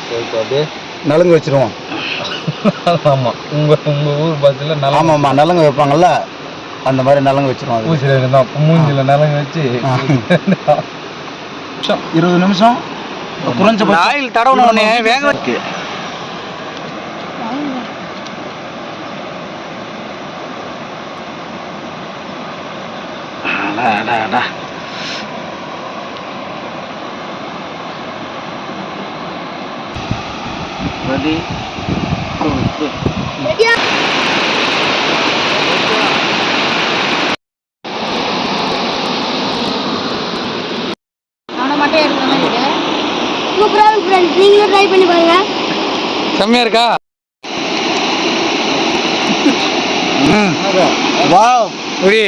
போயிட்டு அப்படியே நலுங்கு வச்சிருவோம். ஆமாம், உங்கள் ஊர் பாஷையில் நலங்கு. ஆமாம்மா, நலுங்கு வைப்பாங்கல்ல, அந்த மாதிரி நலங்கு வச்சிருவோம். அது ஊசியில் தான் மூஞ்சில் நலங்கு வச்சு 20 நிமிஷம் குறைஞ்ச ஆயில் தடவணும். உடனே வேக வச்சு ready go. நானும் மட்டும் எடுக்கணும். சூப்பரா இருக்கு फ्रेंड्स, நீங்களும் ட்ரை பண்ணி பாருங்க. செம்மையா இருக்கா? வாவ், ஒரே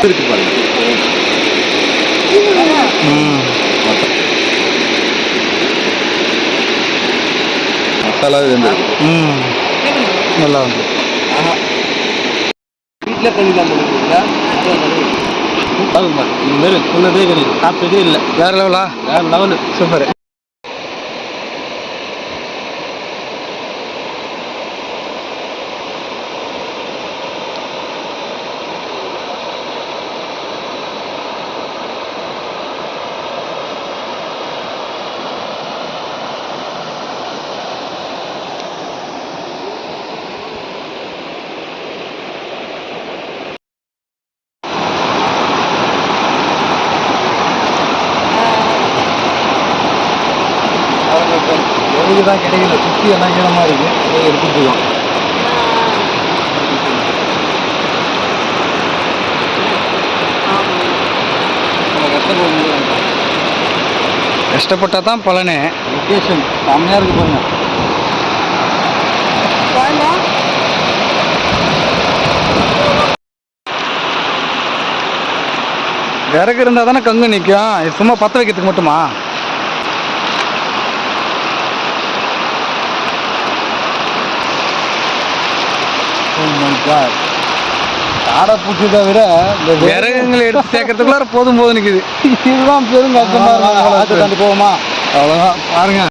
இருக்கு பாருங்க. மசாலா வெந்திருக்கு. நல்லா வந்து வீட்டில் கழிதான் பண்ணுறீங்களா? இனிமேல் சொன்னதே கிடையாது, சாப்பிட்டதே இல்லை. வேற லெவலா? வேற லெவலு, சூப்பர். தான் கிடைக்கல, சுற்றி எல்லாம் ஈரமாக இருக்குது, எடுத்துக்கலாம். கஷ்டப்பட்டால் தான் பலனே. லொக்கேஷன் செம்மையாக இருக்குது பாருங்க. விறகு இருந்தால் தானே கங்கு நிற்கும். இது சும்மா பற்ற வைக்கிறதுக்கு மட்டுமா? காடை பூச்சிதை விட இந்த விறகுங்களை எடுத்து சேர்க்கறதுக்குள்ளார போதும் நிற்குது. இதுதான் பெரும் கஷ்டமாக இருக்கும். அது தாண்டி போவோமா? அவ்வளோதான் பாருங்க.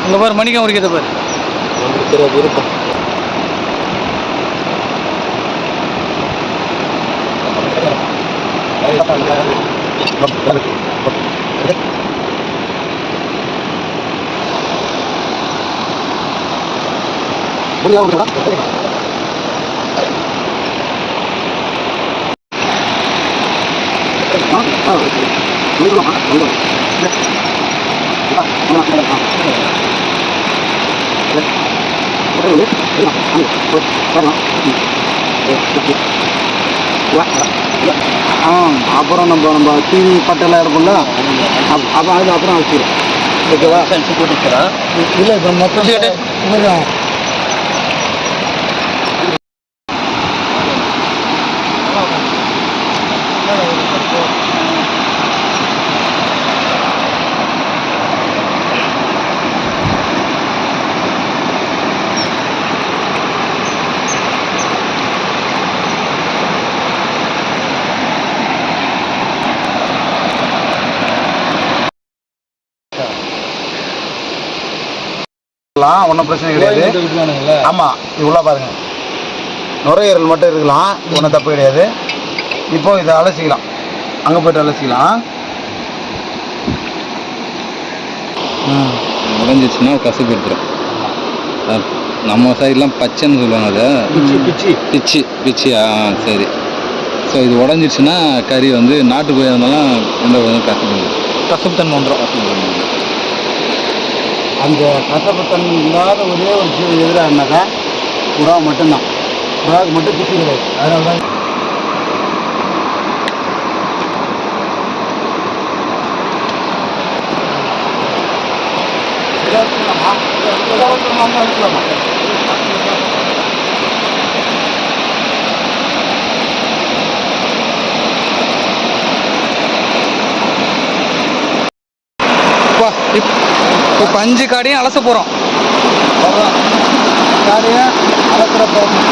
இங்க பாரு, மணிக்கம் உரிக்கிறத பாரு. இருக்கும் அப்புறம் நம்ம டிவி பட்டெல்லாம் எடுப்போம்ல, அப்போ அது அப்புறம் வச்சுக்கிறோம். ஓகேவா? போட்டுக்கிறேன். இல்லை, இப்போ மொத்தம் கொஞ்சம் ஒன்றும் பிரச்சனை கிடையாது. ஆமாம், இவ்வளோ பாருங்கள், நுரையீரல் மட்டும் இருக்கலாம், ஒன்றும் தப்பு கிடையாது. இப்போ இதை அலசிக்கலாம், அங்கே போய்ட்டு அலசிக்கலாம். உடஞ்சிச்சுன்னா கசப்பு எடுத்துரும். நம்ம சைட்லாம் பச்சைன்னு சொல்லுவாங்க, அதை பிச்சு பிச்சியா? சரி. ஸோ இது உடஞ்சிச்சுன்னா கறி வந்து நாட்டு கோழி இருந்தாலும் கொஞ்சம் கசப்பு தன்மை வந்துடும். அந்த கசப்புத்தன்மை இல்லாத ஒரே ஒரு ஜீவன் எதிரானாக்கா புறா மட்டும்தான். புறாவுக்கு மட்டும் குச்சி கிடையாது, அதனால தான். இப்போ 5 காடையும் அலச போகிறோம். காடையை அலசுற போகணும்.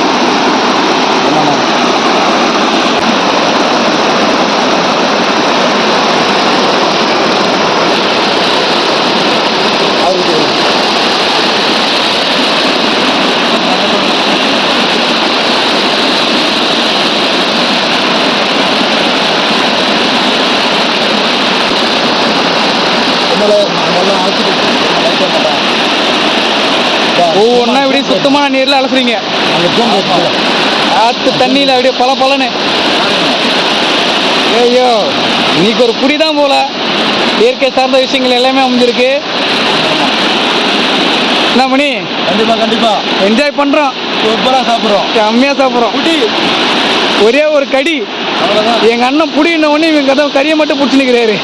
ஒவ்வொன்றா இப்படி சுத்தமான நீரில் அலசுறீங்க. ஆற்று தண்ணியில் அப்படியே பல பலன்னு. ஐயோ இன்னைக்கு ஒரு புடி தான் போல. இயற்கை சார்ந்த விஷயங்கள் எல்லாமே அமைஞ்சிருக்கு. என்ன மணி? கண்டிப்பாக என்ஜாய் பண்ணுறோம். சூப்பராக சாப்பிட்றோம், செம்மையாக சாப்பிட்றோம். குட்டி ஒரே ஒரு கடி. அவ்வளோதான். எங்கள் அண்ணன் புடின உடனே இவங்க கதை கறியை மட்டும் பிடிச்சி நிற்கிறாரு.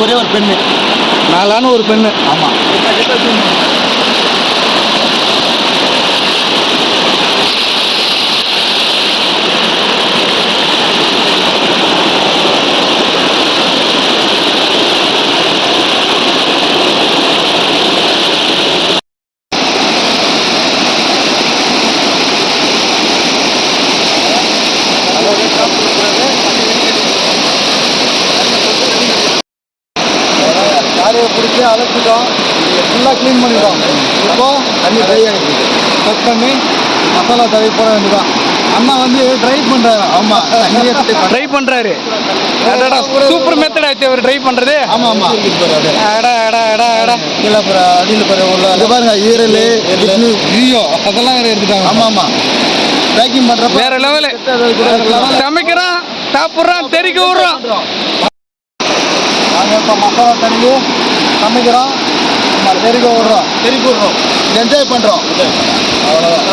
ஒரே ஒரு பெண்ணு, 4 ஆண் ஒரு பெண்ணு. ஆமாம். காலையை பிடிச்சி அலசிட்டோம், ஃபுல்லாக க்ளீன் பண்ணிட்டோம். இப்போ தண்ணி ட்ரை ஆகிடுச்சு. கட் பண்ணி மசாலா தடவி போட வேண்டியதான். அண்ணா வந்து ட்ரை பண்ணுறாரு. ஆமாம், ட்ரை பண்ணுறாரு. சூப்பர் மெத்தட் ஆச்சு அவர் ட்ரை பண்ணுறது. ஆமாம் ஆமாம். அடா அடா அடா அடா. கீழே அடியில் உள்ள இது பாருங்க, ஈரல் ஐயோ அதெல்லாம் வேறு எடுத்துட்டாங்க. ஆமாம் ஆமாம். பேக்கிங் பண்ணுறப்ப வேற லெவலு. சமைக்கிறான், சாப்பிட்றான், தெறிக்க விடுறான். நாங்கள் இப்போ மசாலா தண்ணி சமைக்கிறோம், தெறிக்க விடுறோம், என்ஜாய் பண்ணுறோம். அவ்வளோதான்.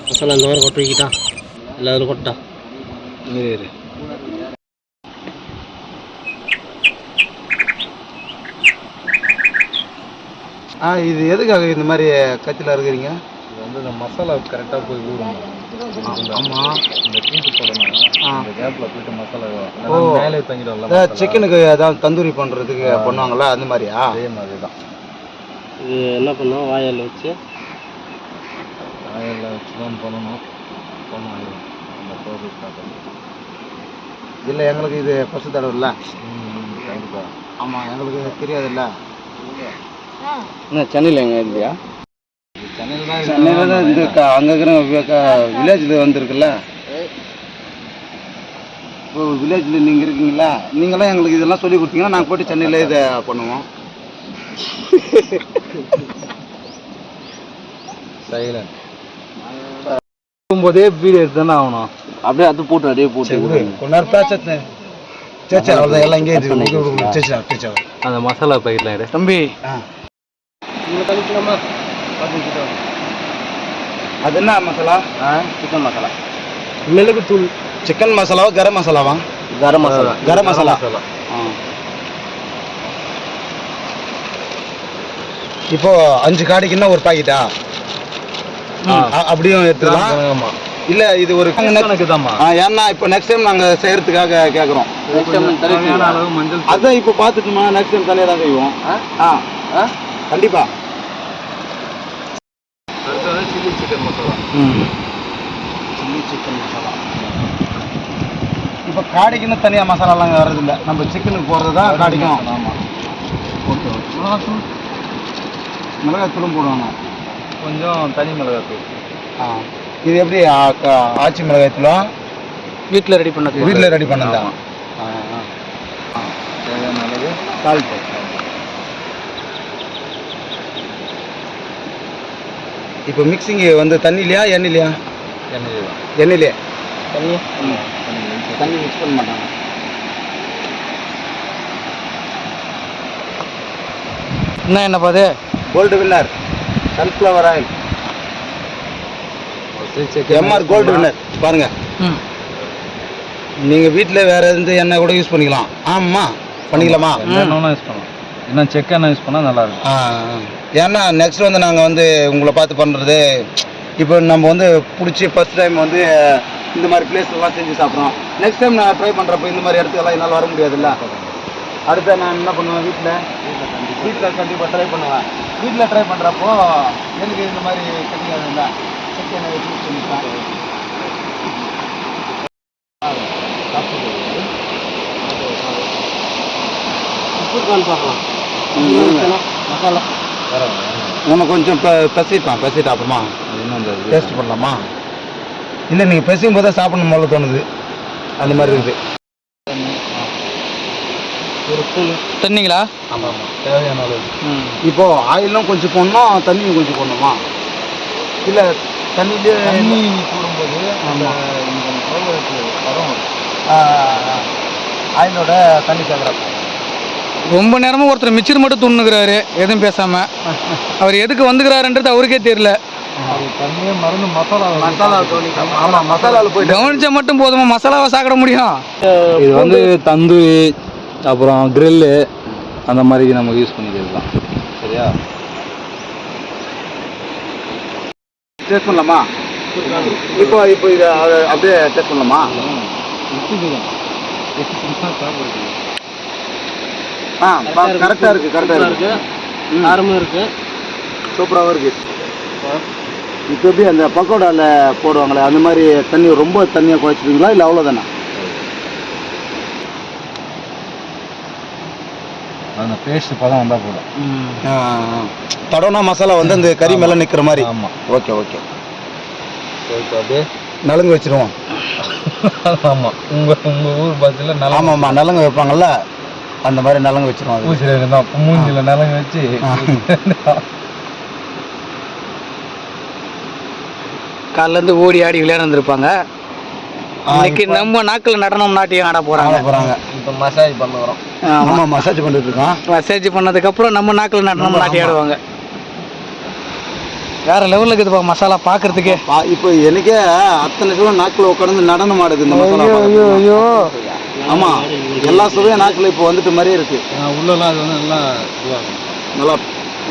மசாலா இந்த வாரம் கொட்டு வைக்கிட்டான், எல்லாரும் கொட்டா. இது எதுக்காக இந்த மாதிரி கத்தியில் இருக்கிறீங்க? இது வந்து இந்த மசாலா கரெக்டாக போய் ஊறணும். ஆமாம். இந்த தீட்டு போடணும், இந்த கேப்பில் போயிட்டு மசாலா மேலே தங்கிடும்ல. சிக்கனுக்கு ஏதாவது தந்தூரி பண்ணுறதுக்கு பண்ணுவாங்கள்ல, அந்த மாதிரியா? அதே மாதிரி தான். இது என்ன பண்ணுவோம், வாயில் வச்சு தான் பண்ணணும். அந்த ப்ராசஸ் தான். இல்லை, எங்களுக்கு இது ஃபஸ்ட்டு தடவை இல்லை. கண்டிப்பாக. ஆமாம், எங்களுக்கு தெரியாதுல்ல. என்ன சென்னையில் எங்கே இல்லையா? சென்னையில் தான் இந்த அங்கே இருக்கிற வில்லேஜில் வந்துருக்குல்ல. இப்போ வில்லேஜில் நீங்கள் இருக்கீங்களா, நீங்களாம் எங்களுக்கு இதெல்லாம் சொல்லி கொடுத்தீங்கன்னா நாங்கள் போய்ட்டு சென்னையில் இதை பண்ணுவோம். சைலண்ட் போதே வீடியோ எடுத்து தானே ஆகணும். அப்படியே அது போட்டு அப்படியே போட்டு கொஞ்ச நேரம் பேச்ச சேச்சா அவ்வளோதான், எல்லாம் இங்கே சேச்சா. அந்த மசாலா பாக்கெட்லாம் எடு தம்பி. அது என்ன மசாலா? சிக்கன் மசாலா, மிளகு தூள். சிக்கன் மசாலாவா கரம் மசாலாவா? கரம் மசாலா. கரம் மசாலா. இப்போ 5 காடிக்குன்னா ஒரு பாக்கெட்டா? அப்படியும் எடுத்துக்கலாம். ஆமாம். இல்லை, இது ஒரு கணக்கு தான்மா. ஏன்னா இப்போ நெக்ஸ்ட் டைம் நாங்கள் செய்கிறதுக்காக கேட்குறோம். அளவு மஞ்சள் அதான் இப்போ பார்த்துட்டுமா, நெக்ஸ்ட் டைம் தனியாக தான் செய்வோம். கண்டிப்பாக. Chilli chicken masala. Chilli chicken masala. இப்போ காடைக்குன்னு தனியாக மசாலாலாம் வர்றதில்லை, நம்ம சிக்கனுக்கு போடுறது தான் காடைக்கும். ஆமாம். Okay okay. மிளகாத்தூளும் போடுவாங்க, கொஞ்சம் தனி மிளகாத்தூள். இது எப்படி ஆச்சி மிளகாய்த்தூளும் வீட்டில் ரெடி பண்ண வீட்டில் ரெடி பண்ணதா? தேவையான அளவு சால்ட்டு. இப்போ மிக்சிங் வந்து தண்ணிலையா எண்ணெயிலையா? எண்ணெயிலே. தண்ணி மிக்ஸ் பண்ண மாட்டாங்க. என்னப்பா அது? Gold Winner sunflower oil MR Gold Winner. பாருங்க, நீங்கள் வீட்டில் வேறு எந்த எண்ணெய் கூட யூஸ் பண்ணிக்கலாம். ஆமாம், பண்ணிக்கலாமா? எண்ணெய் யூஸ் பண்ணலாம். இன்னும் செக் எண்ணெய் யூஸ் பண்ணால் நல்லாயிருக்கும். ஏன்னா நெக்ஸ்ட் வந்து நாங்கள் வந்து உங்களை பார்த்து பண்ணுறது, இப்போ நம்ம வந்து பிடிச்சி ஃபஸ்ட் டைம் வந்து இந்த மாதிரி பிளேஸ்லாம் செஞ்சு சாப்பிட்றோம். நெக்ஸ்ட் டைம் நான் ட்ரை பண்ணுறப்போ இந்த மாதிரி இடத்துக்கெல்லாம் என்னால் வர முடியாதுல்ல. அடுத்த நான் என்ன பண்ணுவேன், வீட்டில் கண்டிப்பாக ட்ரை பண்ணுவேன். வீட்டில் ட்ரை பண்ணுறப்போ எனக்கு இந்த மாதிரி கிடைக்காது இல்லை, செக் எண்ணெய் யூஸ் பண்ணிப்பேன். மசாலா நம்ம கொஞ்சம் பெசிட்டு அப்புறமா டேஸ்ட் பண்ணலாமா? இல்லை, நீங்கள் பெசியும் போது சாப்பிடணும் போல தோணுது, அந்த மாதிரி இருக்குது. ஒரு ஸ்பூன் தண்ணிங்களா? ஆமாம், தேவையான அளவு. இப்போ ஆயிலும் கொஞ்சம் போடணும், தண்ணியும் கொஞ்சம் போடணுமா? இல்லை, தண்ணி போடும்போது வரும் ஆயிலோட தண்ணி சேர்க்குறப்போ. ரொம்ப நேரமாக ஒருத்தர் மிச்சர் மட்டும் துண்ணுக்கிறாரு எதுவும் பேசாமல். அவர் எதுக்கு வந்துக்கிறாருன்றது அவருக்கே தெரியல. தண்ணியே மருந்து மசாலா ஆமாம், மசாலாவில் போய் கவனிச்சா மட்டும் போதுமா மசாலாவை சாப்பிட முடியும்? இது வந்து தந்தூரி, அப்புறம் க்ரில்லு, அந்த மாதிரி நம்ம யூஸ் பண்ணிக்கிறது தான். சரியா? டேஸ்ட் பண்ணலாமா? இப்போ இதை அப்படியே டேஸ்ட் பண்ணலாமா? கரெக்டாக இருக்குது. காரமும் இருக்குது, சூப்பராகவும் இருக்குது. இப்போ எப்படி அந்த பக்கோடாவில் போடுவாங்களே அந்த மாதிரி தண்ணி ரொம்ப தண்ணியாக குழைச்சிருவீங்களா, இல்லை அவ்வளோதானே? அந்த பேஸ்ட் பதம் வந்தால் போதும். தடவைனா மசாலா வந்து அந்த கறி மேலே நிற்கிற மாதிரி. ஆமாம். ஓகே. அப்படியே நலுங்கு வச்சுருவோம். ஆமாம், உங்கள் ஊர் பாத்தில் நல்லா. ஆமாம்மா, நலுங்கு வைப்பாங்கல்ல, அந்த மாதிரி நலங்கு வச்சிருவோம். ஊசியில் இருந்தால் மூஞ்சியில் நலங்கு வச்சு காலிலேருந்து ஓடி ஆடி விளையாண்டுருப்பாங்க. இன்னைக்கு நம்ம நாக்கில் நடனம் நாட்டியம் ஆட போகிறாங்க. இப்போ மசாஜ் பண்ணுறோம். ஆமாம், மசாஜ் பண்ணிட்டு இருக்கோம். மசாஜ் பண்ணதுக்கப்புறம் நம்ம நாக்கில் நடனம் நாட்டியம் ஆடுவாங்க. வேற லெவலில் இருக்குதுப்பா மசாலா பார்க்கறதுக்கே. இப்போ எனக்கே அத்தனை சுவை நாக்கில் உட்காந்து நடனம் ஆடுது இந்த மசாலா. ஐயோ, ஆமாம், எல்லா சுவையும் நாக்கில் இப்போ வந்துட்டு மாதிரியே இருக்கு. உள்ளலாம் அது வந்து நல்லா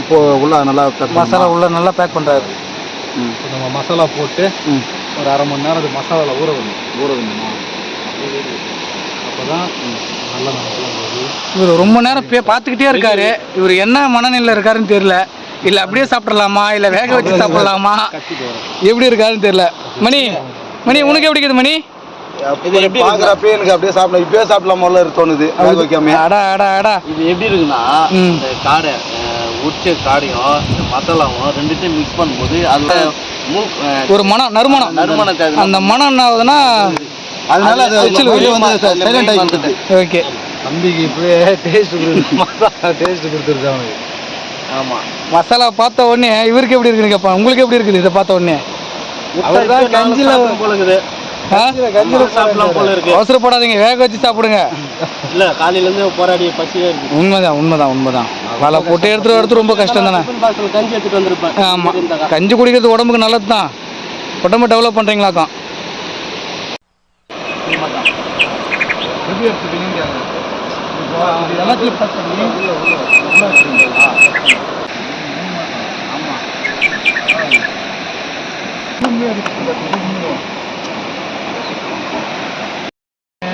இப்போ உள்ள நல்லா மசாலா உள்ள நல்லா பேக் பண்ணுறாரு. நம்ம மசாலா போட்டு ஒரு அரை மணி நேரம் அது மசாலாவில் ஊற வேணுமா? அப்போ தான் நல்லா இவர் ரொம்ப நேரம் பார்த்துக்கிட்டே இருக்காரு. இவர் என்ன மனநிலையில் இருக்காருன்னு தெரியல. இல்லை அப்படியே சாப்பிடலாமா, இல்லை வேக வச்சு சாப்பிடலாமா, எப்படி இருக்காருன்னு தெரியல. மணி உனக்கு எப்படி இருக்குது மணி? பாக்குறப்ப எனக்கு அப்படியே சாப்பிடலாம், இப்பயே சாப்பிடலாம தோணுது. இது எப்படி இருக்குன்னா, இந்த காடை உரிச்ச காடையும் இந்த மசாலாவும் ரெண்டுத்தையும் மிக்ஸ் பண்ணும்போது அது ஒரு நறுமணம் அந்த மனம் என்ன ஆகுதுன்னா, அதனால ஓகே. தம்பிக்கு இப்படியே டேஸ்ட் கொடுத்துருச்சு அவனுக்கு. ஆமாம், மசாலா பார்த்த உடனே இவருக்கு எப்படி இருக்குன்னு கேட்பான். உங்களுக்கு எப்படி இருக்குது இதை பார்த்த உடனே? அவர் தான் கஞ்சியில் போல இருக்குது. அவசரப்படாதீங்க, வேக வச்சு சாப்பிடுங்க. இல்லை, காலையிலேருந்து போராடிய பசியாக இருக்குது. உண்மைதான். வலை போட்டு எடுத்து ரொம்ப கஷ்டம் தானே. கஞ்சி எடுத்துட்டு வந்திருப்பேன். ஆமாம், கஞ்சி குடிக்கிறது உடம்புக்கு நல்லது தான். உடம்பு டெவலப் பண்ணுறீங்களாக்கா? எப்படி எடுத்துட்டீங்கன்னு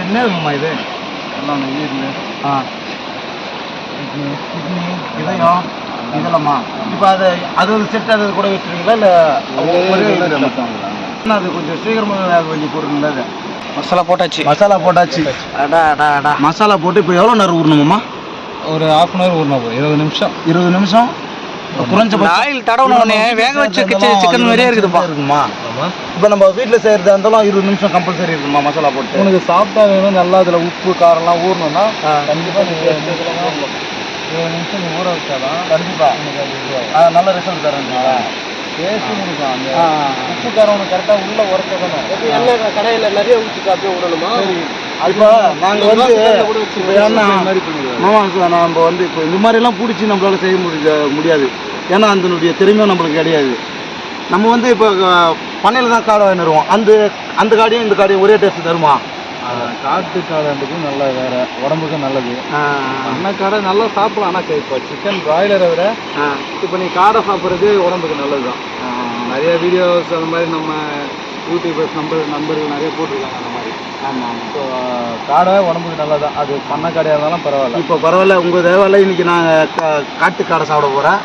என்ன இருக்குமா இது எல்லாம் கிட்னி இதயம் இதெல்லாமா? இப்போ அது செட் அது கூட வச்சுருவீங்களா, இல்லை அது கொஞ்சம் சீக்கிரமாக வேக வேண்டிய பொருள்? அது மசாலா போட்டாச்சு. மசாலா போட்டு இப்போ எவ்வளோ நேரம் ஊறணுமாம்மா? ஒரு ½ அன் ஹவர் ஊறினா போதும். 20 நிமிஷம் குறைஞ்சபட்சம். ஆயில் தடவுனே வேக வச்ச சிக்கன் மாதிரியே இருக்குதுப்பா. இருக்குமா? இப்போ நம்ம வீட்டில் செய்கிறதா இருந்தாலும் 20 நிமிஷம் கம்பல்சரி இருக்குமா மசாலா போட்டு? உனக்கு சாப்பிட்டா வேணும் நல்லா, அதில் உப்பு காரம்லாம் ஊறணும்னா கண்டிப்பாக நீங்கள் 20 நிமிஷம் ஊற வச்சாதான் கண்டிப்பாக நல்ல ரிசல்ட் தரேன். உப்பு காரம் கரெக்டாக உள்ள உரைச்சதானே எண்ணெய் கடையில் நிறைய ஊற்றிட்டு அப்படியே விடணுமா? இப்போ நாங்கள் வந்து இப்போ ஏன்னா மாமா சார் நம்ம வந்து இப்போ இந்த மாதிரிலாம் பிடிச்சி நம்மளால செய்ய முடியாது. ஏன்னா அதனுடைய திறமையும் நம்மளுக்கு கிடையாது. நம்ம வந்து இப்போ பண்ணையில் தான் காடை வாங்கிடுவோம். அந்த காடையும் இந்த காடையும் ஒரே டேஸ்ட் தருமா? காட்டு காடைன்றது நல்லா வேற, உடம்புக்கும் நல்லது. அண்ணா காடை நல்லா சாப்பிடலாம். ஆனால் இப்போ சிக்கன் பிராய்லரை விட இப்போ நீ காடை சாப்பிட்றது உடம்புக்கு நல்லது தான். நிறைய வீடியோஸ் அந்த மாதிரி நம்ம யூடியூபர்ஸ் நண்பர்கள் நிறைய போட்டிருக்காங்க அந்த மாதிரி. ஆமாம், ஸோ காடை உடம்புக்கு நல்லது தான். அது பண்ணை காடையாக இருந்தாலும் பரவாயில்ல. இப்போ பரவாயில்ல, உங்கள் தேவையில்ல. இன்னைக்கு நாங்கள் காட்டு காடை சாப்பிட போகிறேன்.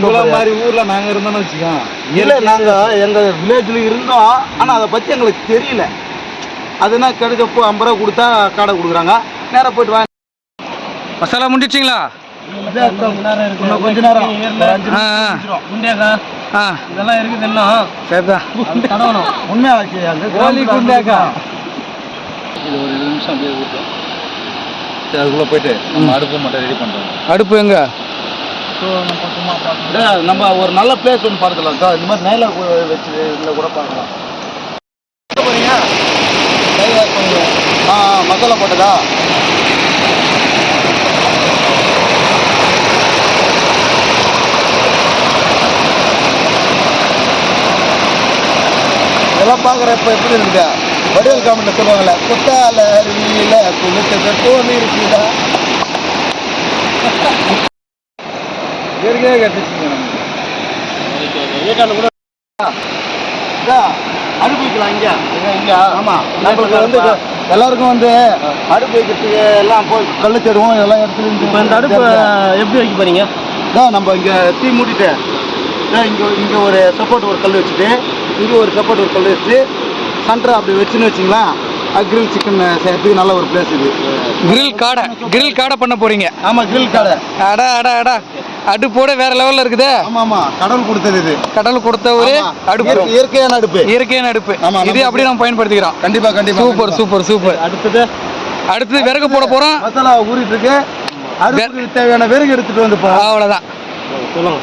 உங்களை மாதிரி ஊரில் நாங்கள் இருந்தோம்னு வச்சுக்கோங்க. இல்லை, நாங்கள் எங்கள் வில்லேஜில் இருந்தோம். ஆனால் அதை பற்றி எங்களுக்கு தெரியல. அதுனா கிடைச்சப்போ 50 ரூபா கொடுத்தா காடை கொடுக்குறாங்க. நேராக போயிட்டு வாங்க. மசாலா முடிச்சிங்களா? இன்னும் கொஞ்ச நேரம் இதெல்லாம் இருக்குது இன்னும். சரிதான், உண்மையாக கோழி குண்டாக்கா. இது ஒரு 2 நிமிஷம் அப்படியே ஊற்றும். சரி, அதுக்குள்ளே போயிட்டு நம்ம அடுப்பு மட்டும் ரெடி பண்ணுறோம். அடுப்பு எங்க? நம்ம ஒரு நல்ல பிளேஸ் ஒன்று பார்க்கலாம் சார். இந்த மாதிரி நேரில் வச்சு இதில் கூட பார்க்கலாம். போறீங்க மசாலா போட்டதா? இதெல்லாம் பார்க்குறப்ப எப்படி இருக்குதா? வடிவேல் காமெண்ட்ல சொல்லுவாங்கல்ல, குத்தால அருவியில குளித்தது போல இருக்குதா? இயற்கையாக கட்டிச்சுங்க. நம்ம அடுப்பு வைக்கலாம் இங்கே. ஆமாம், நம்மளுக்கு வந்து எல்லாருக்கும் வந்து அடுப்பு வைக்கிறதுக்கு எல்லாம் போய் கல் தேடுவோம். இதெல்லாம் எடுத்து இப்போ இந்த அடுப்பு எப்படி வைக்க போறீங்க? நம்ம இங்கே தீ மூட்டிட்டு இங்கே ஒரு சப்போர்ட் ஒரு கல் வச்சுட்டு, இங்கே ஒரு சப்போர்ட் ஒரு கல் வச்சு சென்டர் அப்படி வச்சுன்னு வச்சிங்களா, கிரில் சிக்கன் செய்யறதுக்கு நல்ல ஒரு பிளேஸ் இது. கிரில் காடை பண்ண போறீங்க? ஆமாம், கிரில் காடை. அடா அடுப்போட வேற லெவல்ல இருக்குது. ஆமாம், கடவுள் கொடுத்தது இது. கடவுள் கொடுத்த ஒரு அடுப்பு, இயற்கையான அடுப்பு. இது அப்படியே நம்ம பயன்படுத்திக்கிறோம். கண்டிப்பா. சூப்பர். அடுத்தது விறகு போட போறோம். மசாலா ஊறிட்டு இருக்கு. அடுப்புக்கு தேவையான விறகு எடுத்துட்டு வந்து அவ்வளவுதான். சொல்லுங்க.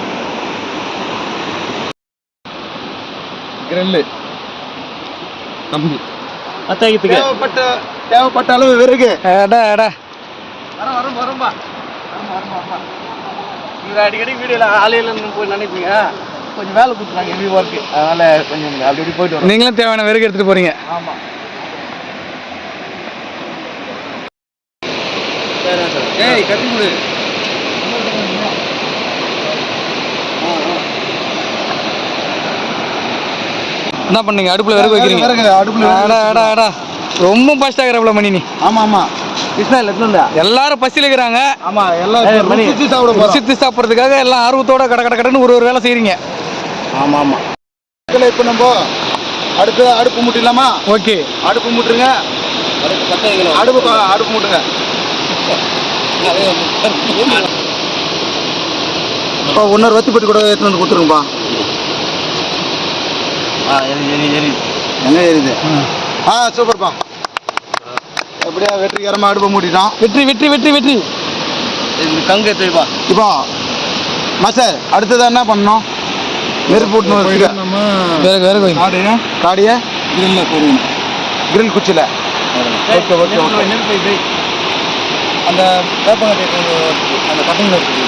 கிரில்லு கம்பி அத்தாயத்துக்கு தேவைப்பட்ட அளவு விறகு. அடா வரும்பா. இவர் அடிக்கடி வீடியோல ஆலையில போய் நினைப்பீங்க, கொஞ்சம் வேலை கொடுத்துறாங்க, ஹெவி ஒர்க்கு. அதனால கொஞ்சம் அப்படி போயிட்டு வரோம். நீங்களும் தேவையான விறகு எடுத்துட்டு போறீங்க? ஆமாம். ஏய், கட்டி கொடு. என்ன பண்ணீங்க? அடுப்புல விறகு வைக்கிறீங்க? அடா ரொம்ப பஸ்ட் ஆகிறப்பல மணி நீ. ஆமா கிருஷ்ணாயில் எத்தனை எல்லாரும் பசியில் இருக்கிறாங்க. ஆமா, எல்லாம் ருசித்து சாப்பிட்றதுக்காக எல்லாம் ஆர்வத்தோட கடன்னு ஒரு வேலை செய்றீங்க. ஆமா. இப்போ நம்ம அடுப்பு மூட்டிடலாமா? ஓகே, அடுப்பு மூட்டுருங்க. அடுப்பு மூட்டுங்க. இப்போ இன்னொரு வத்தி பெட்டி கூட எடுத்துன்னு வந்து கொடுத்துருங்கப்பா. எங்க ஏறிது? சூப்பர்ப்பா. எப்படியா வெற்றிகரமாக அடுப்பை மூட்டிட்டான். வெற்றி. கங்கு எடுத்துப்பா. இப்போ மாஸ்டர் அடுத்ததான் என்ன பண்ணணும்? நெருப்பு போட்டணும். வேறு காடியை கிரில் குச்சியில். ஓகே. அந்த வேப்பங்கட்டை அந்த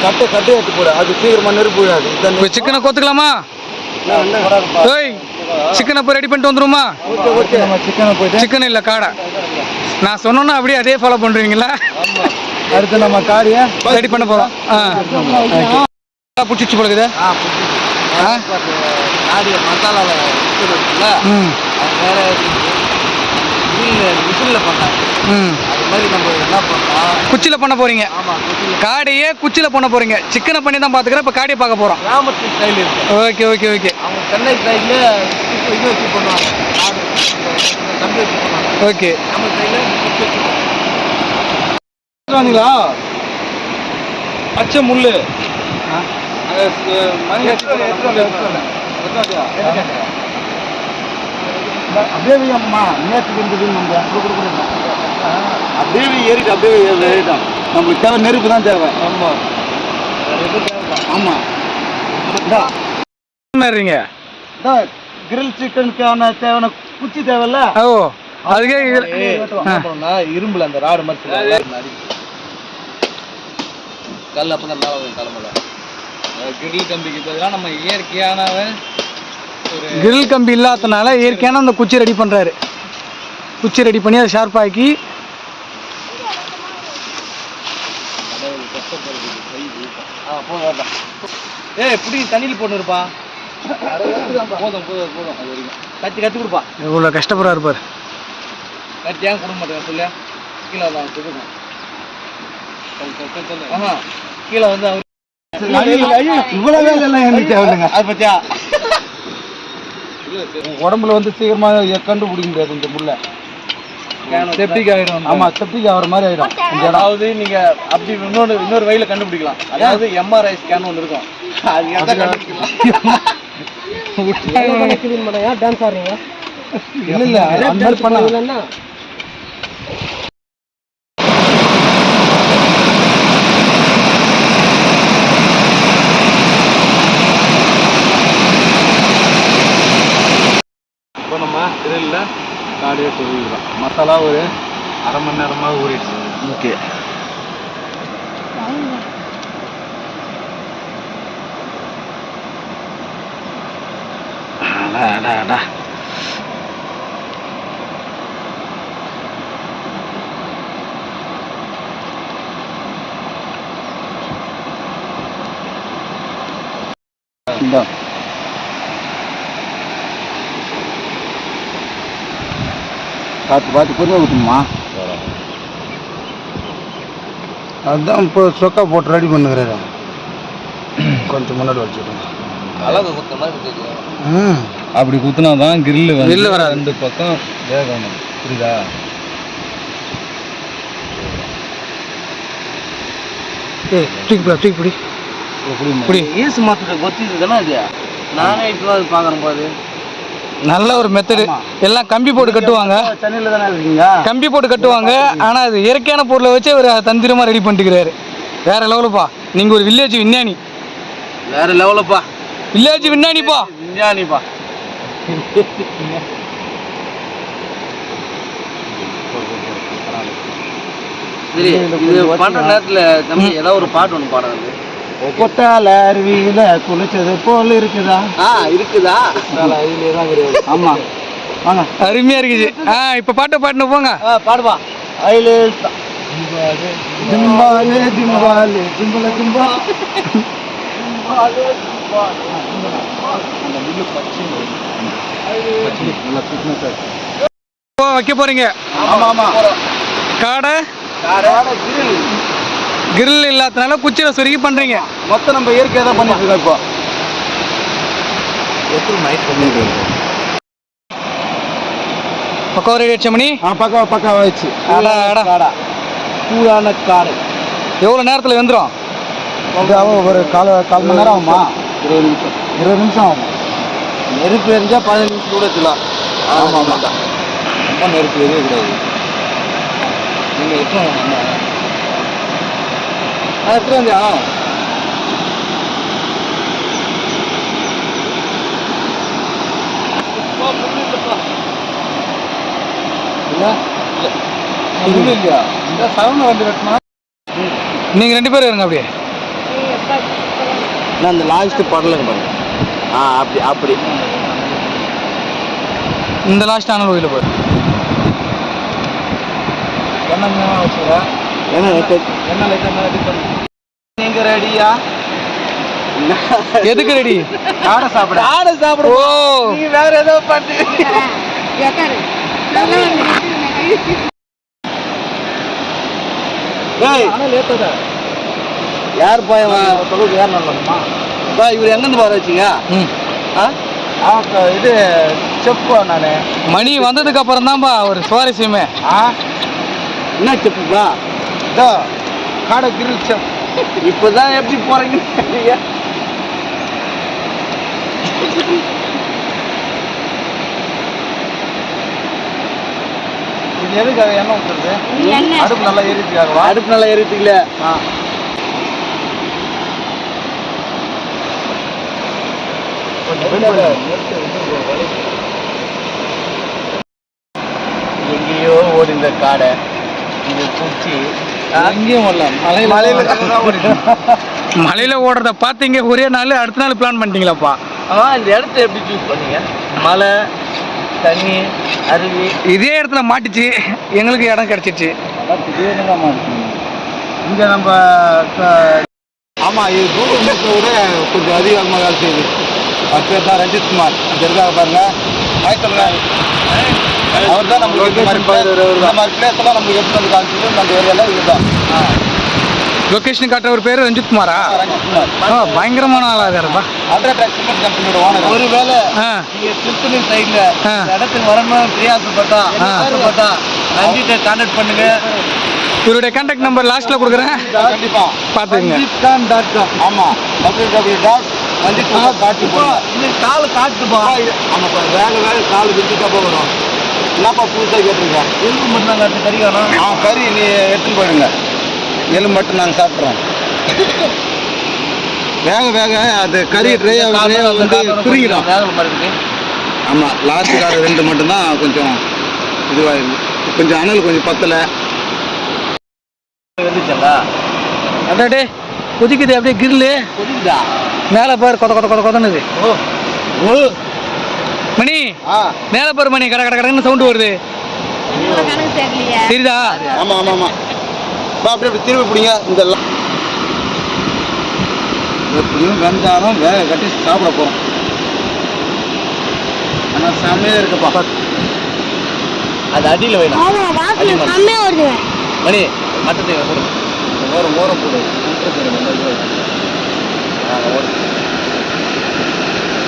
கட்டை எடுத்து போட, அது சீக்கிரமாக நெருப்பு போயிடாது. சிக்கனை கோத்துக்கலாமா? சிக்கனை போய் ரெடி பண்ணிட்டு வந்துருமா? ஓகே. நம்ம சிக்கனை போயிட்டு சிக்கன் இல்லை காடை. நான் சொன்னோன்னா அப்படியே அதே ஃபாலோ பண்ணுறீங்களா? அடுத்து நம்ம காடியை ரெடி பண்ண போகிறோம். பிடிச்சிச்சு போடுக்குது. காடியை மசாலாவில் விசிலில் பண்ணேன். அது மாதிரி நம்ம என்ன பண்ணோம், குச்சியில் பண்ண போறீங்க. காடையே குச்சியில் பண்ண போறீங்க. சிக்கனை பண்ணி தான் பார்த்துக்கிறேன். இப்போ காடையை பார்க்க போகிறோம். கிராமத்து ஸ்டைல் இருக்கு. ஓகே. அவங்க சென்னை ஸ்டைலில் இது வச்சு பண்ணுவாங்க. காடு கம்பி வச்சு பண்ணுவாங்க. ஓகே, நம்ம ஸ்டைலில் பச்சை முள்ளு அப்படியே அம்மா நேற்றுக்கு இருந்தது. அப்படியே ஏறிட்டு ஏறிட்டோம். நம்மளுக்கு தேவை நெருப்பு தான் தேவை. ஆமாம். ஆமாம். என்னறீங்க? கிரில் சிக்கனுக்கான தேவையான குச்சி தேவையில்ல. ஓ அதுக்கே இரும்புல அந்த ராடு மாதிரி கல் அப்பதான் தலைமுறை கிரில் கம்பிக்கு பதிலாக நம்ம இயற்கையான கிரில் கம்பி இல்லாதனால இயற்கையான அந்த குச்சி ரெடி பண்ணுறாரு. குச்சி ரெடி பண்ணி அதை ஷார்ப்பாக்கி புடி தண்ணியில் போட்டுருப்பா. போதும் போதும் போதும். அது வரைக்கும் கத்தி கொடுப்பா. எவ்வளோ கஷ்டப்படுறா இருப்பார். கத்தி ஏன் கொடுக்க மாட்டேங்க சொல்ல. கீழே தான் கொடுக்கணும். கீழே வந்து அவர் இவ்வளவு தேவையில்லைங்க. அது பத்தியா உடம்புல வந்து சீக்கிரமா கண்டுபிடிக்க முடியாது இந்த முள்ள. செப்டிக் ஆயிடும். ஆமா செப்டிக் ஆகிற மாதிரி ஆயிடும். அதாவது நீங்க அப்படி இன்னொரு வழியில கண்டுபிடிக்கலாம். அதாவது எம்ஆர்ஐ ஸ்கேன் ஒன்று இருக்கும். அது எதை கண்டுபிடிக்கலாம். டான்ஸ் ஆடுறீங்க இல்ல அந்த மாதிரி பண்ணலாம். இப்போ நம்ம கிரில்ல காலையே சொல்லிக்கலாம். மசாலா ஒரு அரை மணி நேரமாக ஊறிடுச்சு. ஓகே பார்த்து பொறுமை ஊற்றணுமா? அதுதான் இப்போ சொக்கா போட்டு ரெடி பண்ணுகிறாரு. கொஞ்சம் முன்னாடி வச்சுக்கோங்க. அளவு குத்த மாதிரி அப்படி குத்துனா தான் கிரில் கிரில் வராது. 2 பக்கம் வேகணும். புரியுதா? தூக்கி பிடி. ஈசு மாத்திர கொத்திது தானே அது. நானே இப்போ அது பார்க்குறேன் போது. நல்ல ஒரு மெத்தடு. எல்லாம் கம்பி போட்டு கட்டுவாங்க. சென்னையில் தானே இருக்கீங்க? கம்பி போட்டு கட்டுவாங்க. ஆனால் அது இயற்கையான பொருளை வச்சு அவர் தந்திரமாக ரெடி பண்ணிட்டுக்கிறாரு. வேற லெவலுப்பா. நீங்கள் ஒரு வில்லேஜ் விஞ்ஞானி. வேற லெவலுப்பா. வில்லேஜ் விஞ்ஞானிப்பா. விஞ்ஞானிப்பா. சரி இது பண்ற நேரத்தில் தம்பி ஏதாவது ஒரு பாட்டு ஒன்று பாடுறது. கொட்டால அருவியில குளிச்சது போல இருக்குதா? இருக்குதா? ஆமா வாங்க. அருமையா இருக்குது. இப்ப பாட்டு பாட்டுன்னு போங்க. பாடுவா. அயிலே திம்பாலே திம்பாலே திம்பல திம்பா வைக்க போறீங்க. ஆமா ஆமா. காடை கிரில் இல்லாதனால குச்சியில சொருகி பண்றீங்க. மொத்தம் நம்ம இயற்கையாக தான் பண்ணிட்டு இருக்கோம். இப்போ எப்படி நைட் பண்ணிட்டு இருக்கோம். பக்கம் ரெடி ஆயிடுச்சு மணி. பக்கம் ஆயிடுச்சு. காடா சூடான காடை எவ்வளோ நேரத்தில் வெந்துடும்? ஒரு கால் மணி நேரம் ஆகுமா? 20 நிமிஷம் ஆகும். நெருப்பு எரிஞ்சா 15 நிமிஷம் கூட வச்சுக்கலாம். ஆமாம் ஆமாம். ரொம்ப நெருப்பு எரிய கூடாது. நீங்கள் எடுத்து எடுத்துட்டு வந்தியா? இல்லையா இந்த சரவண வண்டி வெட்டினா நீங்க 2 பேரும் இருங்க அப்படியே. நான் அந்த லாஸ்ட் படலங்க பாருங்க. அப்படி அப்படி இந்த லாஸ்ட் ஆனல் கோயில போய் என்ன வச்சுக்கிறேன். என்ன நீங்க ரெடியா? எதுக்கு ரெடி? காடை சாப்பிட. ஓ நீங்க வேற ஏதோ பண்ணி யார் பையன் தொகுதி யார் நல்லமா? இவர் எங்கேருந்து பாரு வச்சிங்க? இது செப்பா. நான் மணி வந்ததுக்கு அப்புறம் தான்ப்பா ஒரு சுவாரஸ்யமே. என்ன செப்புப்பா? இதோ காடை கிரில் செப். இப்போதான் எப்படி போறீங்க? இது எதுக்காக எண்ணெய் ஊற்றுறது? அடுப்பு நல்லா ஏறிட்டுக்காகவா? அடுப்பு நல்லா ஏறிட்டுல. எங்கேயோ ஓடி இந்த காடை இது பூச்சி எங்கேயும் வரலாம் மலையில ஓடுறத பார்த்தீங்க ஒரே நாள் அடுத்த நாள் பிளான் பண்ணிட்டீங்களாப்பா? இந்த இடத்த எப்படி சூஸ் பண்ணீங்க? மலை, தண்ணி, அருவி இதே இடத்துல மாட்டிச்சு, எங்களுக்கு இடம் கிடைச்சிச்சு. இங்கே நம்ம ஆமாம், இது கூகுள் மேப்பை விட கொஞ்சம் அதிகமாக வேலை செய்யுது. அது பேர் தான் ரஞ்சித் குமார். அது இருக்காங்க பாருங்க. சொல்லுங்க, அவர் தான் நம்மளுக்கு இந்த மாதிரி பிளேஸ் எல்லாம் நம்மளுக்கு எடுத்து வந்து காமிச்சது நம்ம ஏரியாவில் இதுதான். லொகேஷன் காட்டுற ஒரு பேர் ரஞ்சித் குமாரா? ரஞ்சித் பயங்கரமான ஆளா இருக்காருப்பா. அல்ட்ராடெக் சிமெண்ட் கம்பெனியோட ஓனர். ஒருவேளை நீங்க திருத்தணி சைட்ல இடத்துக்கு வரணும் பிரயாசப்பட்டா ரஞ்சித்தை கான்டாக்ட் பண்ணுங்க. இவருடைய கான்டாக்ட் நம்பர் லாஸ்ட்ல கொடுக்குறேன், கண்டிப்பா பாத்துங்க. ஆமா, www.ranjitkumar.com. கால் காட்டுப்பா. ஆமாப்பா, வேக கால் விட்டுட்டா போகணும். என்னப்பா புதுசாக கேட்டிருக்கேன்? எலும்பு மட்டும் நாங்கள் எடுத்து கறி வேணும். கறி நீ எடுத்துன்னு போயிடுங்க. எலும்பு மட்டும் நாங்கள் சாப்பிட்றோம். வேக அது கறி ட்ரை வந்து புரியிடும். ஆமாம், லாஸ்ட் காடு 2 மட்டும்தான் கொஞ்சம் இதுவாகிருக்கு. கொஞ்சம் அனல் கொஞ்சம் பத்தலை வந்துச்சா. அடாடே கொதிக்குது, அப்படியே கிரில்லு கொதிக்குதா? மேலே பாரு, கொதனுது. மணி மேலே பாரு மணி, கடன்னு சவுண்டு வருது. சரிதா? ஆமாம் ஆமாம் ஆமாம். அப்படியே திரும்பி பிடிங்க. இந்த எப்படியும் வெந்தாலும் வேக கட்டி சாப்பிட போகிறோம். ஆனால் செம்மையாக இருக்குப்பா. அது அடியில் வேணும். மணி மட்டத்தை ஓரம் போடு.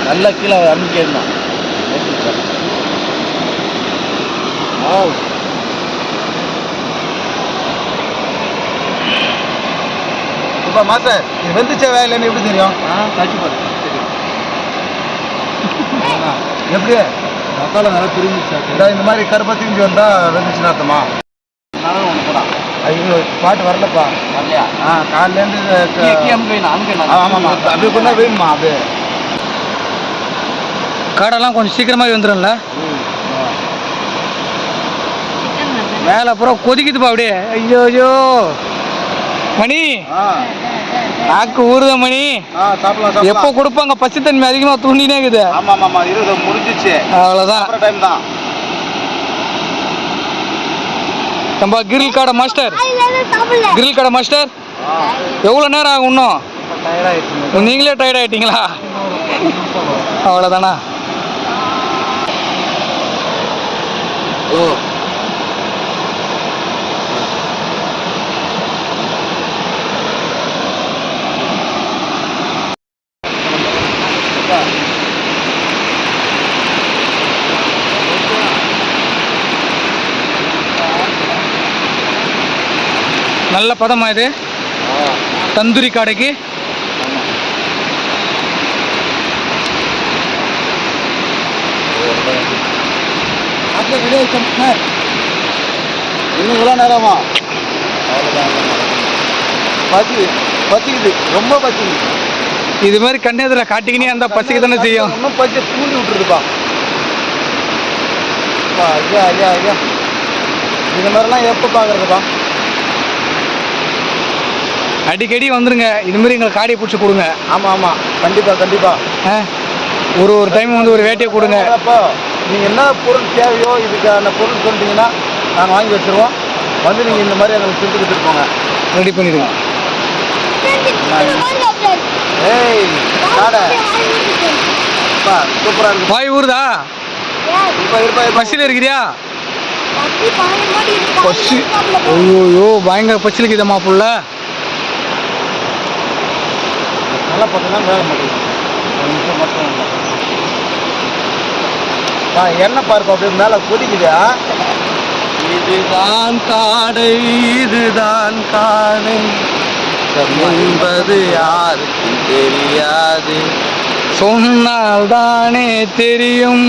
நல்லா கீழே அமுக்கிடணும். இப்போ மாஸ்டர், இது வெந்துச்சா வேலைன்னு எப்படி தெரியும்? காய்ச்சி பாரு. எப்படி மசாலா நல்லா திரும்பிச்சா? இந்த மாதிரி கருப்பா திரும்பி வந்தால் வெந்துச்சுன்னு அர்த்தமா? ஒன்று போடா. ஐயோ, பாட்டு வரலப்பா. வரலையா? காலையிலேருந்து ஆமாம்மா, அப்படியே கொண்டா வேணுமா? அப்படியே காடெல்லாம் கொஞ்சம் சீக்கிரமாக வந்துடும்ல. மேலே அப்புறம் கொதிக்குதுப்பா அப்படியே. ஐயோ மணி, நாக்கு ஊறுத மணி. சாப்பிடலாம். எப்போ கொடுப்பாங்க? பசி தன்மை அதிகமாக தூண்டினே இருக்குது. ஆமாம், முடிஞ்சிச்சு. அவ்வளோதான் டைம் தான். நம்ம கிரில் கடை மாஸ்டர், கிரில் கடை மாஸ்டர், எவ்வளோ நேரம் ஆகும் இன்னும்? நீங்களே டயர்ட் ஆகிட்டீங்களா? அவ்வளோதானா? ஓ, நல்ல பதமா இது தந்தூரி கடைக்கு. இன்னும் இவ்வளோ நேரமா? பசிக்குது, ரொம்ப பசிக்குது. இது மாதிரி கண்ணேதில் காட்டிக்கினே அந்த பசிக்கு தானே செய்யும். இன்னும் பசி தூண்டி விட்டுருதுப்பா. ஐயா இந்த மாதிரிலாம் எப்போ பார்க்குறதுப்பா? அடிக்கடி வந்துருங்க, இது மாதிரி எங்களை காடியை பிடிச்சி கொடுங்க. ஆமாம், கண்டிப்பாக. ஒரு டைம் வந்து ஒரு வேட்டையை கொடுங்க. அப்போ நீங்கள் என்ன பொருள் தேவையோ இதுக்கான பொருள் சொல்லிட்டீங்கன்னா நாங்கள் வாங்கி வச்சுருவோம். வந்து நீங்கள் இந்த மாதிரி எங்களுக்கு செஞ்சு கொடுத்துருப்போங்க, ரெடி பண்ணிடுங்க. ஏய் காடை சூப்பராக இருக்கு. வாய் ஊறுதா? பசியில் இருக்கிறியா? பசி. ஐயோ, பயங்கர பசியில் இருக்குதம்மா புள்ள. நல்லா பார்த்தீங்கன்னா வேக மாட்டேங்குது. ஒரு நிமிஷம் மட்டும் எண்ணெய் பார்ப்போம், அப்படியே மேலே கொதிக்குதா? இதுதான் காடை என்பது யாருக்கும் தெரியாது, சொன்னால் தானே தெரியும்.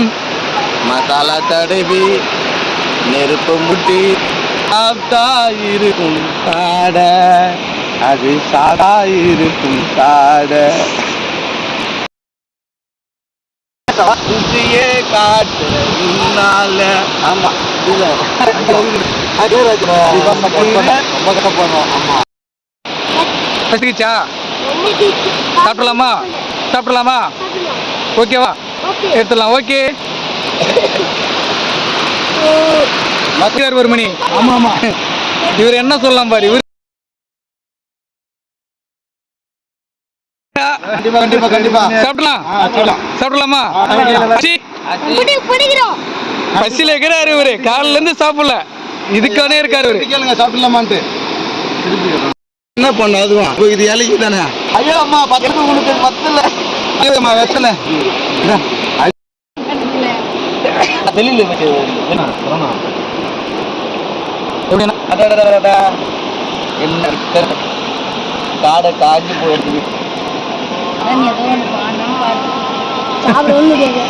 மசாலா தடவி நெருப்பு முட்டி சாப்பிட்டா இருக்கும் காடை, அது சாதா இருக்கும் காடை. புதியே காட்டுறதுனால ஆமா இல்ல ரொம்ப கஷ்டப்படுறோம். ஆமா பசிக்கிச்சா? ரொம்ப சாப்பிடலாமா? சாப்பிடலாமா? ஓகேவா? ஓகே எடுத்துடலாம். ஓகே. ஒரு மணி. ஆமா ஆமா இவர் என்ன சொல்லலாம் பாரு. இவர் கண்டிப்பா கண்டிப்பா கண்டிப்பா சாப்பிடலாம். சொல்லலாம். சாப்பிடலாமா? பிடிக்கிறோம். பசியில இருக்கிறாரு இவரு. காலையில இருந்து சாப்பிடல. இதுக்கானே இருக்காரு இவரு. கேளுங்க சாப்பிடலாமான்ட்டு என்ன பண்ண அதுவும் இப்போ இது இலைக்கு தானே. ஐயோ அம்மா பத்து உனக்கு பத்துல அம்மா வெத்தல வெளியில என்ன காடை காஞ்சி போயிடுது. சாப்பிட முடியாது.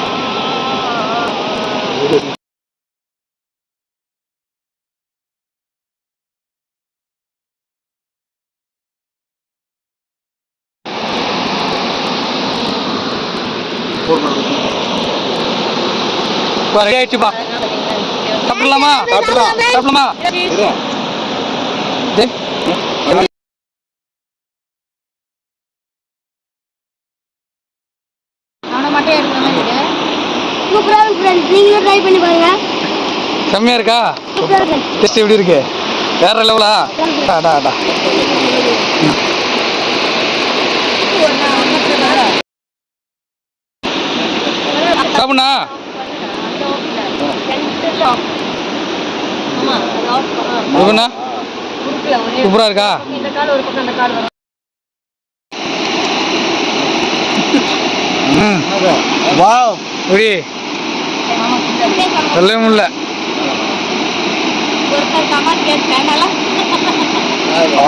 ரெடி ஆயிடுச்சுப்பா. சாப்பிடலாமா? சாப்பிடலாம். சாப்பிடலாமா? டேய். சூப்பரா இருக்கு ஃப்ரெண்ட்ஸ். நீங்களும் ட்ரை பண்ணி பாருங்க. செம்மையா இருக்கா? சூப்பரா இருக்கு. டேஸ்ட் எப்படி இருக்கு? வேற லெவலா? அடா அடா. சாப்பிடா. எப்படிண்ணா? சூப்பரா இருக்கா? வாவ் எப்படி? சொல்லவே முடியல.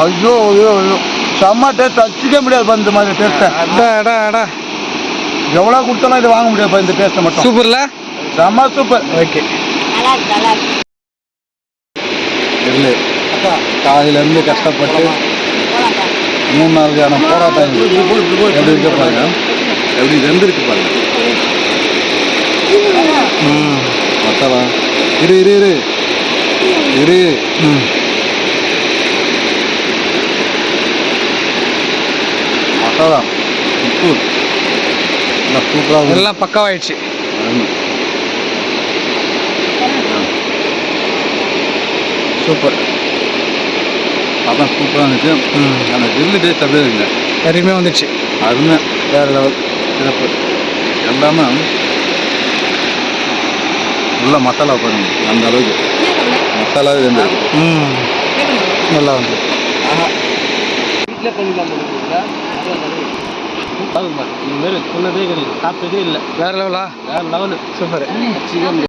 ஐயோ ஐயோ ஐயோ செம்ம டேஸ்ட் அடிச்சிக்க முடியாது இந்த மாதிரி டேஸ்ட்டை. அடா அடா அடா. எவ்வளோ கொடுத்தாலும் இதை வாங்க முடியாது இந்த டேஸ்ட்டை மட்டும். சூப்பர்ல? செம்ம சூப்பர். ஓகே. இல்லை காலையிலேருந்து கஷ்டப்பட்டு 3 நாளுக்கான போராட்டம் எப்படி இருக்க பாருங்க. எப்படி வெந்திருக்கு பாருங்க. மசாலா இரு இரு இரு இரு மசாலா உப்பு எல்லாம் சூப்பராக எல்லாம் பக்காவாயிடுச்சு. சூப்பர். அதான் சூப்பராக இருந்துச்சு. அந்த கிரில் டேஸ்ட் அப்படியே இருக்குங்க. கறியுமே வந்துடுச்சு. அருமை. வேறு லெவல். சிறப்பு. எல்லாமே நல்லா மசாலா பாருங்க. அந்த அளவுக்கு மசாலாவே வெந்திருக்கு. நல்லா வந்து சொன்னதே கிடையாது. சாப்பிட்டதே இல்லை. வேற லெவலா? வேற லெவலு. சூப்பர்.